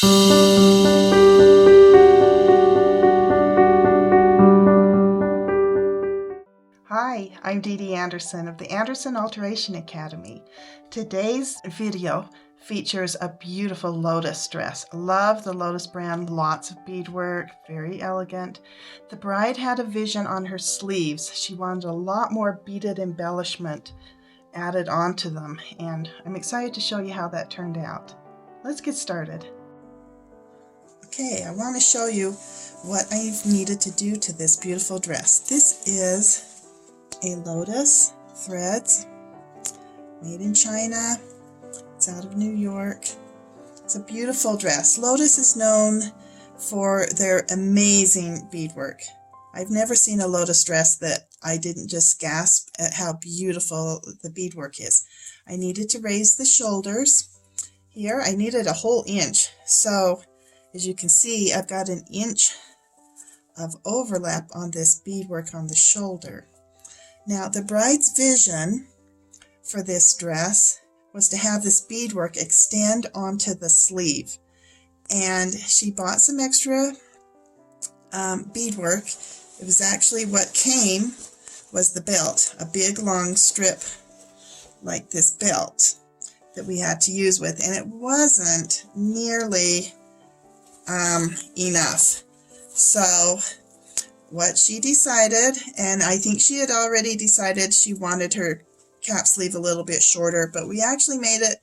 Hi, I'm Dee Dee Anderson of the Anderson Alteration Academy. Today's video features a beautiful lotus dress. Love the lotus brand, lots of beadwork, very elegant. The bride had a vision on her sleeves. She wanted a lot more beaded embellishment added onto them, and I'm excited to show you how that turned out. Let's get started. Okay, I want to show you what I've needed to do to this beautiful dress. This is a lotus threads made in China. It's out of New York. It's a beautiful dress. Lotus is known for their amazing beadwork. I've never seen a lotus dress that I didn't just gasp at how beautiful the beadwork is. I needed to raise the shoulders. Here I needed a whole inch. So as you can see, I've got an inch of overlap on this beadwork on the shoulder. Now, the bride's vision for this dress was to have this beadwork extend onto the sleeve. And she bought some extra beadwork. It was actually what came was the belt, a big long strip like this belt that we had to use with. And it wasn't nearly enough. So what she decided, and I think she had already decided she wanted her cap sleeve a little bit shorter, but we actually made it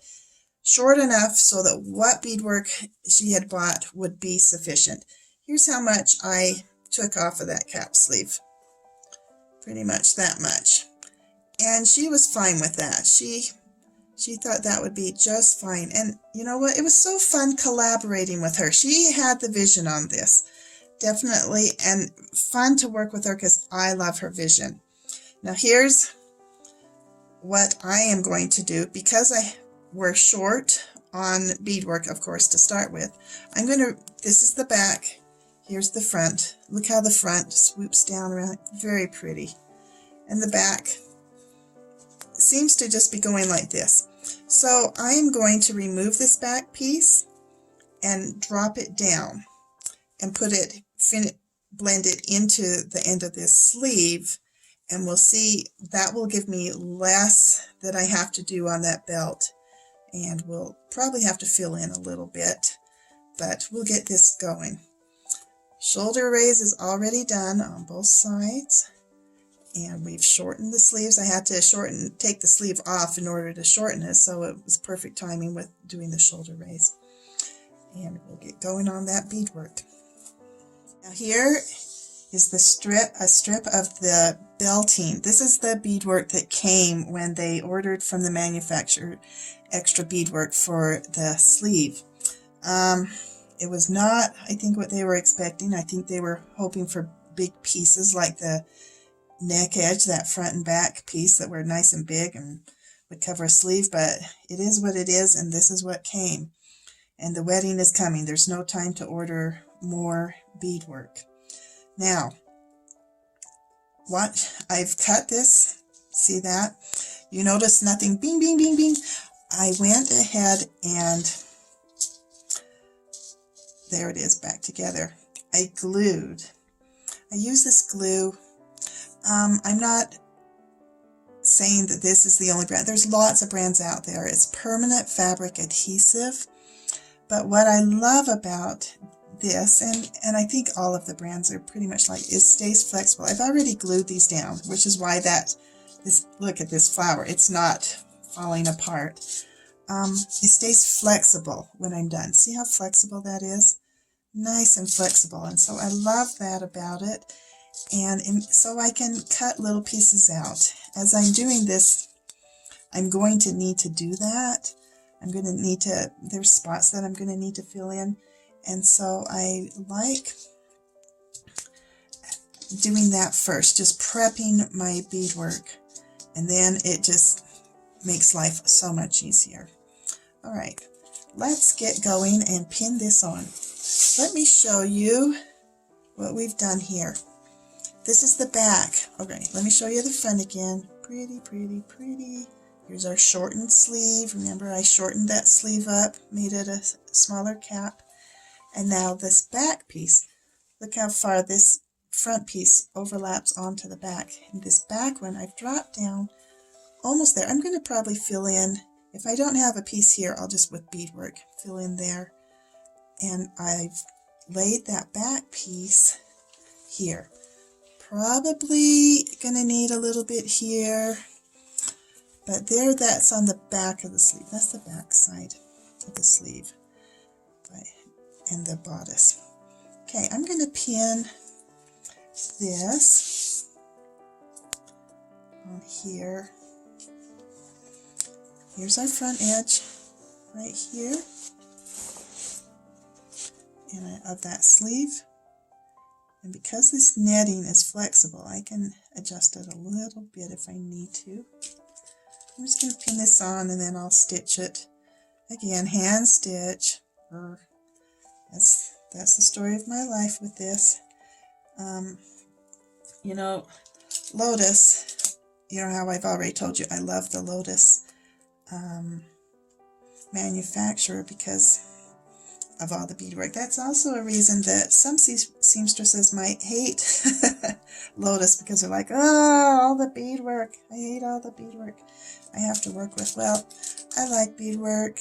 short enough so that what beadwork she had bought would be sufficient. Here's how much I took off of that cap sleeve. Pretty much that much. And she was fine with that. She thought that would be just fine. And you know what? It was so fun collaborating with her. She had the vision on this. Definitely, and fun to work with her because I love her vision. Now here's what I am going to do. Because we're short on beadwork, of course, to start with. This is the back, here's the front. Look how the front swoops down around, very pretty. And the back seems to just be going like this. So I am going to remove this back piece and drop it down and blend it into the end of this sleeve, and we'll see that will give me less that I have to do on that belt, and we'll probably have to fill in a little bit, but we'll get this going. Shoulder raise is already done on both sides, and we've shortened the sleeves. I had to take the sleeve off in order to shorten it, so it was perfect timing with doing the shoulder raise. And we'll get going on that beadwork. Now here is a strip of the belting. This is the beadwork that came when they ordered from the manufacturer extra beadwork for the sleeve. It was not, I think, what they were expecting. I think they were hoping for big pieces like the neck edge, that front and back piece that were nice and big and would cover a sleeve, but it is what it is, and this is what came. And the wedding is coming. There's no time to order more beadwork. Now, I've cut this, see that? You notice nothing, bing, bing, bing, bing. I went ahead and, there it is back together. I use this glue. I'm not saying that this is the only brand. There's lots of brands out there. It's permanent fabric adhesive. But what I love about this, and I think all of the brands are pretty much like, it stays flexible. I've already glued these down, which is why look at this flower. It's not falling apart. It stays flexible when I'm done. See how flexible that is? Nice and flexible. And so I love that about it. And so I can cut little pieces out. As I'm doing this, I'm going to need to do that. I'm going to need to, there's spots that I'm going to need to fill in. And so I like doing that first, just prepping my beadwork. And then it just makes life so much easier. All right, let's get going and pin this on. Let me show you what we've done here. This is the back. Okay, let me show you the front again. Pretty, pretty, pretty. Here's our shortened sleeve. Remember, I shortened that sleeve up, made it a smaller cap. And now this back piece, look how far this front piece overlaps onto the back. And this back one, I've dropped down almost there. I'm going to probably fill in, if I don't have a piece here, I'll just with beadwork fill in there. And I've laid that back piece here. Probably going to need a little bit here, but there, that's on the back of the sleeve. That's the back side of the sleeve and the bodice. Okay, I'm going to pin this on here. Here's our front edge right here, and of that sleeve. And because this netting is flexible, I can adjust it a little bit if I need to. I'm just going to pin this on, and then I'll stitch it. Again, hand stitch. That's the story of my life with this. You know, Lotus, you know how I've already told you, I love the Lotus manufacturer because of all the beadwork. That's also a reason that some seamstresses might hate Lotus, because they're like, oh, all the beadwork. I hate all the beadwork I have to work with. Well, I like beadwork.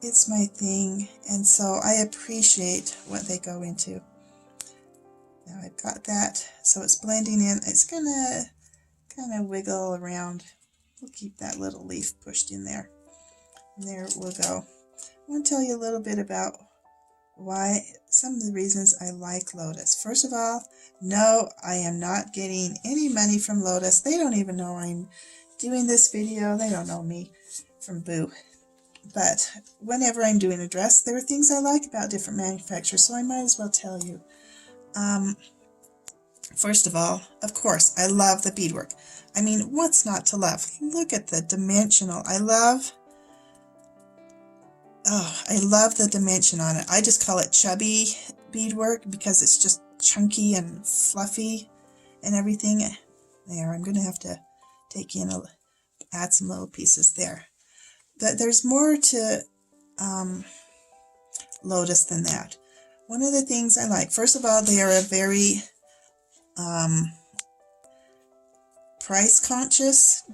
It's my thing, and so I appreciate what they go into. Now I've got that, so it's blending in. It's gonna kind of wiggle around. We'll keep that little leaf pushed in there. And there it will go. I want to tell you a little bit about why, some of the reasons I like Lotus. First of all, no, I am not getting any money from Lotus. They don't even know I'm doing this video. They don't know me from Boo. But whenever I'm doing a dress, there are things I like about different manufacturers, so I might as well tell you. First of all, of course, I love the beadwork. I mean, what's not to love? Look at the dimensional. I love the dimension on it. I just call it chubby beadwork because it's just chunky and fluffy and everything. There, I'm going to have to add some little pieces there. But there's more to Lotus than that. One of the things I like, first of all, they are a very price-conscious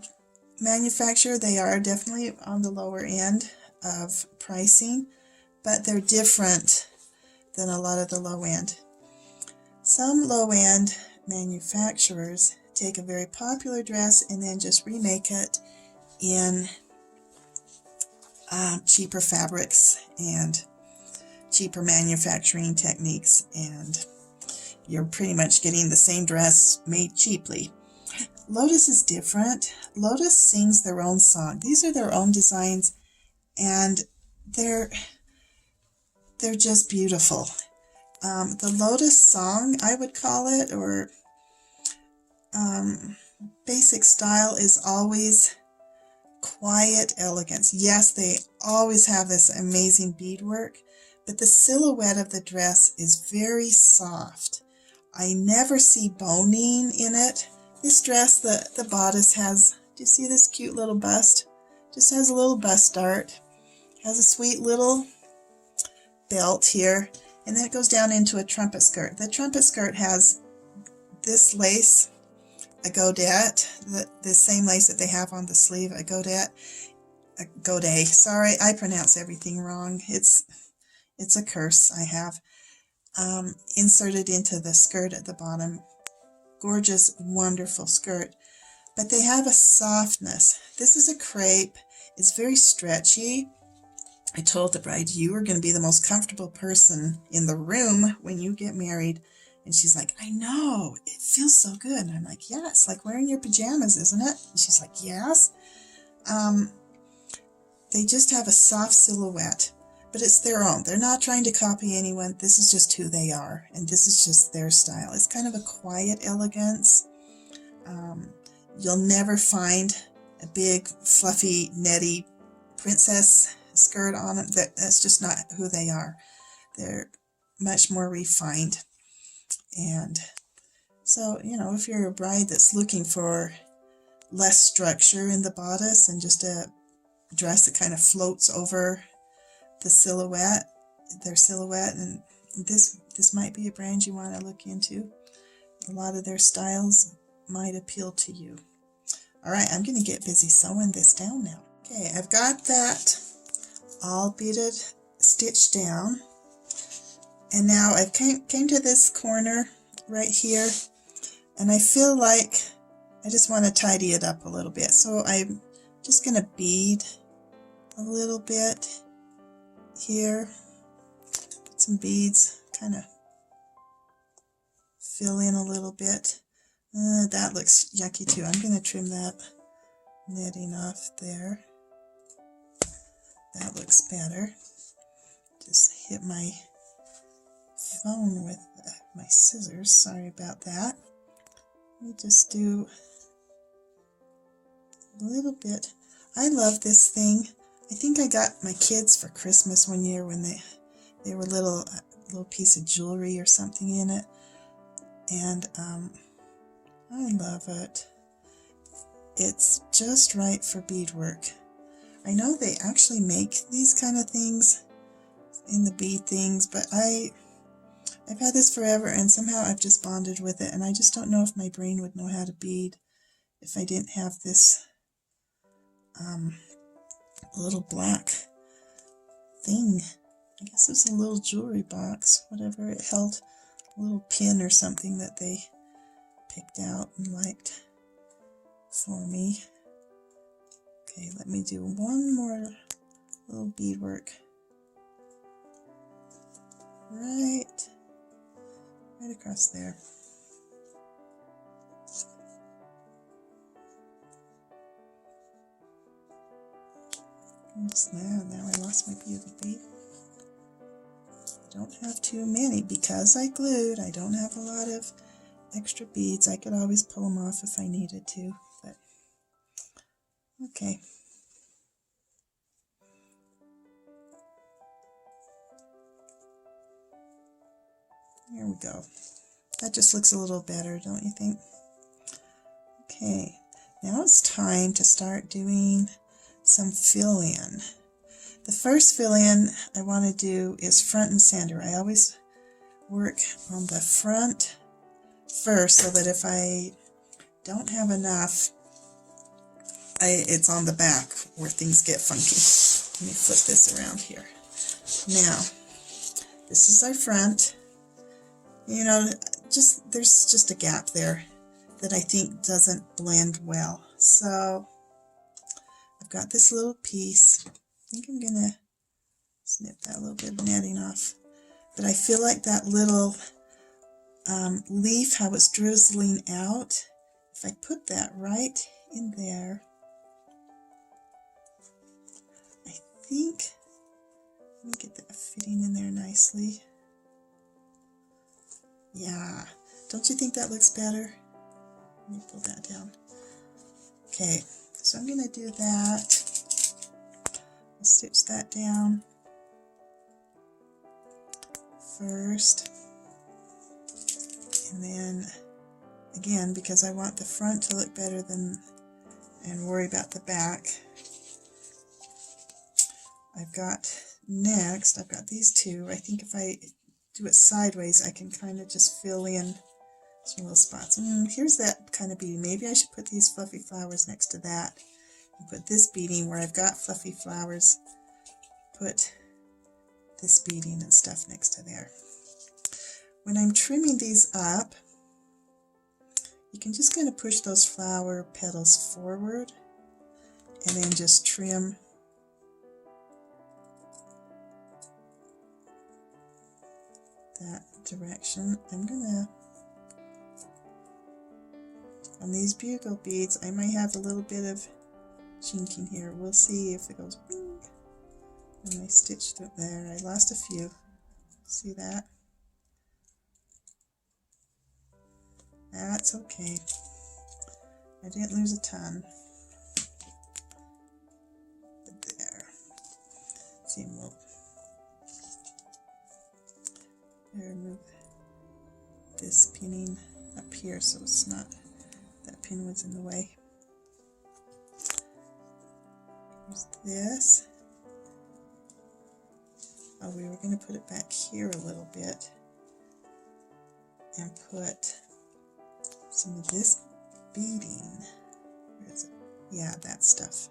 manufacturer. They are definitely on the lower end of pricing, but they're different than a lot of the low-end. Some low-end manufacturers take a very popular dress and then just remake it in cheaper fabrics and cheaper manufacturing techniques, and you're pretty much getting the same dress made cheaply. Lotus is different. Lotus sings their own song. These are their own designs, and they're just beautiful. The Lotus song, I would call it, or basic style, is always quiet elegance. Yes, they always have this amazing beadwork, but the silhouette of the dress is very soft. I never see boning in it. This dress, the bodice has, do you see this cute little bust? Just has a little bust dart. Has a sweet little belt here, and then it goes down into a trumpet skirt. The trumpet skirt has this lace, a godette, the same lace that they have on the sleeve, a godet. Sorry, I pronounce everything wrong. It's a curse I have. Inserted into the skirt at the bottom. Gorgeous, wonderful skirt. But they have a softness. This is a crepe. It's very stretchy. I told the bride, you are going to be the most comfortable person in the room when you get married. And she's like, I know, it feels so good. And I'm like, yeah, it's like wearing your pajamas, isn't it? And she's like, yes. They just have a soft silhouette, but it's their own. They're not trying to copy anyone. This is just who they are, and this is just their style. It's kind of a quiet elegance. You'll never find a big, fluffy, netty princess skirt on them. That's just not who they are. They're much more refined. And so, you know, if you're a bride that's looking for less structure in the bodice and just a dress that kind of floats over the silhouette, their silhouette, and this might be a brand you want to look into. A lot of their styles might appeal to you. All right, I'm going to get busy sewing this down now. Okay, I've got that all beaded, stitched down, and now I came to this corner right here, and I feel like I just want to tidy it up a little bit. So I'm just going to bead a little bit here, put some beads, kind of fill in a little bit. That looks yucky too. I'm going to trim that netting off there. That looks better. Just hit my phone with my scissors. Sorry about that. Let me just do a little bit. I love this thing. I think I got my kids for Christmas one year when they were little piece of jewelry or something in it, and I love it. It's just right for beadwork. I know they actually make these kind of things in the bead things, but I've had this forever, and somehow I've just bonded with it, and I just don't know if my brain would know how to bead if I didn't have this little black thing. I guess it's a little jewelry box, whatever. It held a little pin or something that they picked out and liked for me. Okay, let me do one more little beadwork right across there. Now I lost my beautiful bead. I don't have too many because I glued. I don't have a lot of extra beads. I could always pull them off if I needed to, but okay. There we go. That just looks a little better, don't you think? Okay, now it's time to start doing some fill-in. The first fill-in I want to do is front and center. I always work on the front first so that if I don't have enough, it's on the back where things get funky. Let me flip this around here. Now, this is our front. You know, there's just a gap there that I think doesn't blend well. So I've got this little piece. I think I'm going to snip that little bit of netting off. But I feel like that little leaf, how it's drizzling out, if I put that right in there, I think, let me get that fitting in there nicely. Yeah, don't you think that looks better? Let me pull that down. Okay, so I'm going to do that. I'll stitch that down first. And then, again, because I want the front to look better than, and worry about the back, I've got these two. I think if I do it sideways, I can kind of just fill in some little spots. Here's that kind of beading. Maybe I should put these fluffy flowers next to that. And put this beading where I've got fluffy flowers. Put this beading and stuff next to there. When I'm trimming these up, you can just kind of push those flower petals forward and then just trim that direction. I'm gonna, on these bugle beads, I might have a little bit of chinking here. We'll see if it goes bing. And I stitched it there. I lost a few. See that? That's okay. I didn't lose a ton. But there. See, we'll remove this pinning up here so it's not, that pin was in the way. Here's this. Oh, we were going to put it back here a little bit and put some of this beading. Where is it? Yeah, that stuff.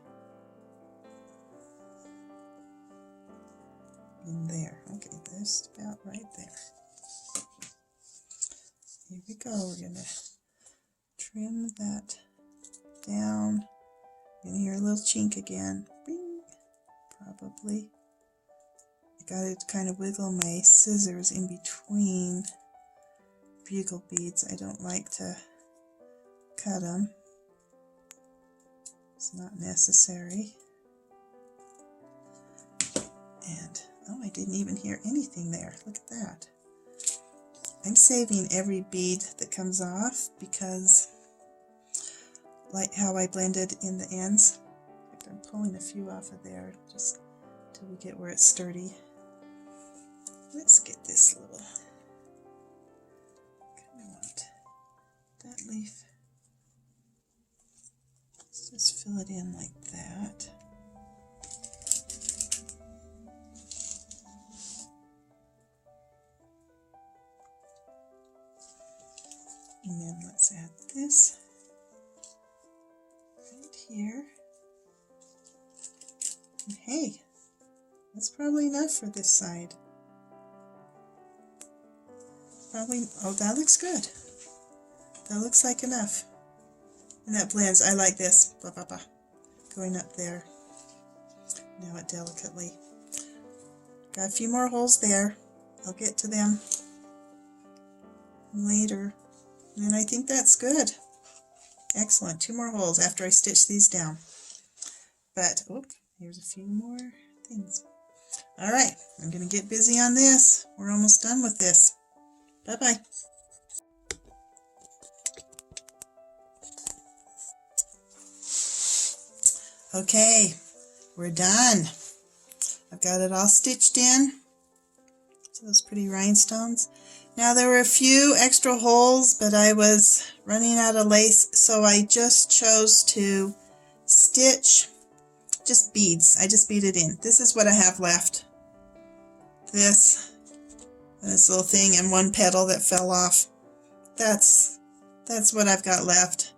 In there. Okay, just about right there. Here we go. We're going to trim that down. You're going to hear a little chink again. Bing, probably. I got to kind of wiggle my scissors in between bugle beads. I don't like to cut them. It's not necessary. And, oh, I didn't even hear anything there. Look at that. I'm saving every bead that comes off because, like how I blended in the ends, I'm pulling a few off of there just till we get where it's sturdy. Let's get this little, kind of want that leaf. Let's just fill it in like that. And then let's add this right here. And hey, that's probably enough for this side. Probably, oh, that looks good. That looks like enough. And that blends. I like this. Blah, blah, blah. Going up there. Now it delicately. Got a few more holes there. I'll get to them later. And I think that's good. Excellent. 2 more holes after I stitch these down. But, oh, here's a few more things. All right, I'm going to get busy on this. We're almost done with this. Bye-bye. Okay, we're done. I've got it all stitched in. So those pretty rhinestones. Now there were a few extra holes, but I was running out of lace, so I just chose to stitch just beads. I just beaded in. This is what I have left. This little thing and one petal that fell off. That's what I've got left.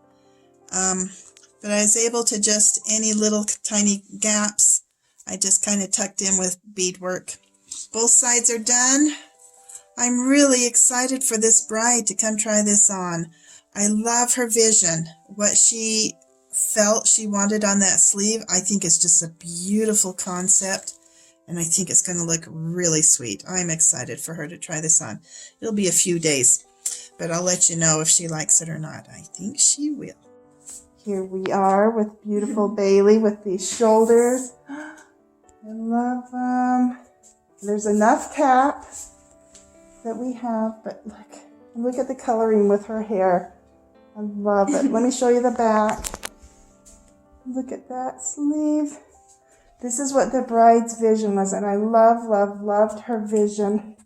But I was able to just, any little tiny gaps, I just kind of tucked in with beadwork. Both sides are done. I'm really excited for this bride to come try this on. I love her vision. What she felt she wanted on that sleeve, I think it's just a beautiful concept. And I think it's going to look really sweet. I'm excited for her to try this on. It'll be a few days, but I'll let you know if she likes it or not. I think she will. Here we are with beautiful Bailey with these shoulders. I love them. There's enough cap that we have, but look at the coloring with her hair. I love it. Let me show you the back. Look at that sleeve. This is what the bride's vision was, and I loved her vision.